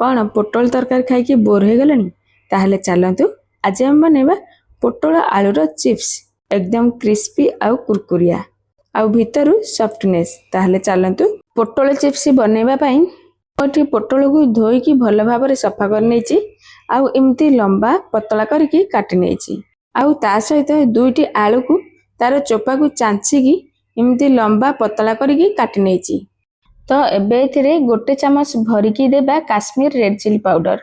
कौन पोटल तरकारी खाई बोर हो गलानी? ताहले चलतु आज हम बनेबा पोटल आलूर चिप्स एकदम क्रिस्पी आउ कुरकुरिया आउ भितरु सॉफ्टनेस। ताहले चलतु पोटल चिप्स बनेबा पई मोटी पोटल को धोईकी भल भाबरे सफा कर नेची आउ एमती लंबा पतला करके काटी नेची आउ ता सहित दुईटी आलू को तार चोपा को चांचीकी एमती लंबा पतला करके काटी नेची। तो एबे एथिरे गोटे चामच भरिकी देबा Kashmir red chilli powder.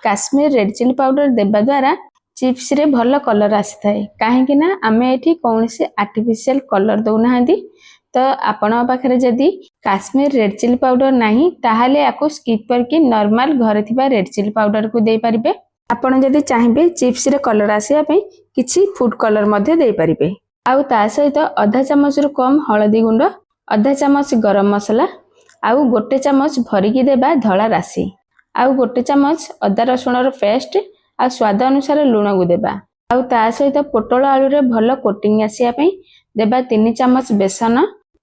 Kashmir red chilli powder देबा द्वारा चिप्स रे भल कलर आसी थाए काहेकि ना आमे एठी कौनसी आर्टिफिशियल कलर दउ नाहंती। तो आपण पाखरे जदी काश्मीर रेड चिली पाउडर नाही ताहाले याको स्किप करके नॉर्मल घरे थिबा रेड चिली पाउडर को देई परिबे। आपण जदी चाहिबे चिप्स रे कलर आसीया पई किछि फूड कलर मध्ये देई परिबे। आउ ता सहित आधा चामच रु कम हळदी गुंड, आधा चामच गरम मसला आउ गोटे चामच भरिकी देबा धला राशि आउ गोटे चामच अदा रसुणर पेस्ट आ स्वाद अनुसार लूण को देबा। आउ ता सहित पोटल आलू रे भल कोटिंग आसिया पई देबा 3 चामच बेसन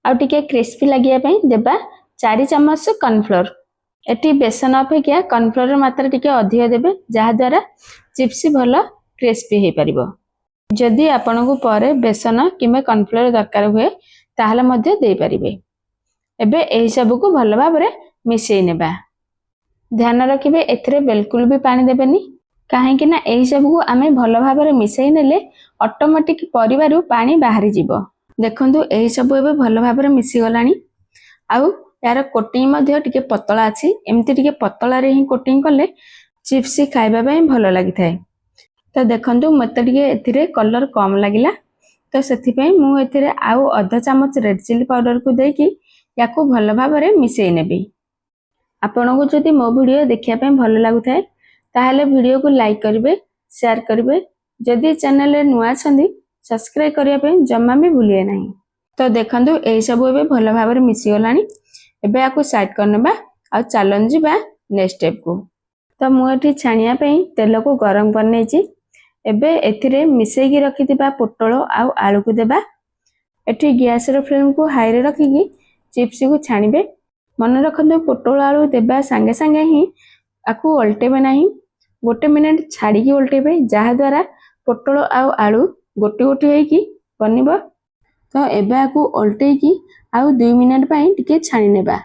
आउ टिके क्रिस्पी लागिया पई देबा 4 चामच कॉर्नफ्लोर। एटी बेसन अपेक्षा कॉर्नफ्लोर मात्रा टिके अधिक देबे जहा द्वारा चिप्स भल क्रिस्पी हे परिबो। जदि आपनको परे बेसन किमे कॉर्नफ्लोर दरकार हुए ताहले मध्ये देई परिबे। एबे एही सब को भल भाबरे मिसेई नेबा। ध्यान रखिबे एथिरे बिल्कुल भी पानी देबेनी काहेकि ना एही सब को आमे भल भाबरे मिसेई नेले ऑटोमेटिक परिवारु पानी बाहरी जिवो। देखंतु एही सब एबे भल भाबरे मिसी गलानी आउ यार कोटिंग मध्ये टिके पतला अछि। एमति टिके पतला रे ही कोटिंग करले चिप्स खाइबा पई भल लागि थाए। तो देखंतु मते टिके एथिरे कलर कम लागिला तो सेथि पई मु एथिरे आउ आधा चामच रेड चिली पाउडर को देकी याको भल भाबरे मिसेई नेबी। आपनको जदि मो वीडियो देखिया पई भल लागु थाए ताहले वीडियो को लाइक करिवे, शेयर करिवे। जदि चैनल रे नुआ छंदी सब्सक्राइब करिया पई जम्मा भी भूलिए नाही। तो देखंतु एही सब एबे भल भाबरे मिसी गलानी। एबे याको साइड करनेबा आ चलन जिबा नेक्स्ट स्टेप को। तो मु एठी छानिया पई तेल को गरम करनेची। एबे एथिरे मिसेई रखिथिबा पोटल आउ आलू को देबा। एठी गैस रो फ्लेम को हाई रे रखिकी चिप्स को छानिबे। मन रखंतु पोटल आलू देबा संगे संगे ही आकु उल्टेबे नाही, गोटे मिनिट छाड़ी की उल्टेबे जहा द्वारा पोटल आउ आलू गोटी गोटी होईकी बनिबो। तो एबे आकु उल्टेई की आउ 2 मिनिट पई टिके छानी नेबा।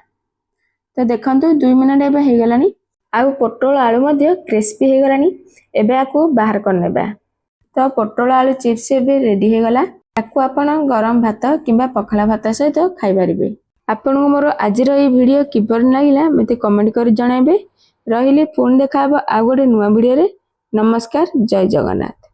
तो देखंतु 2 मिनिट एबे हे गलानी आउ पोटल आलू मध्ये क्रिस्पी हे गलानी। एबे आकु बाहर कर नेबा। तो पोटल आलू चिप्स एबे रेडी हे गला। आकु आपण गरम भात किबा पखला भात सहित खाइ परिबे। आपनको मोर आजिर ए वीडियो किपर लागिला मते कमेंट कर जणाइबे। रहिले पुन देखाबो आ गोटे नुवा वीडियो रे। नमस्कार, जय जगन्नाथ।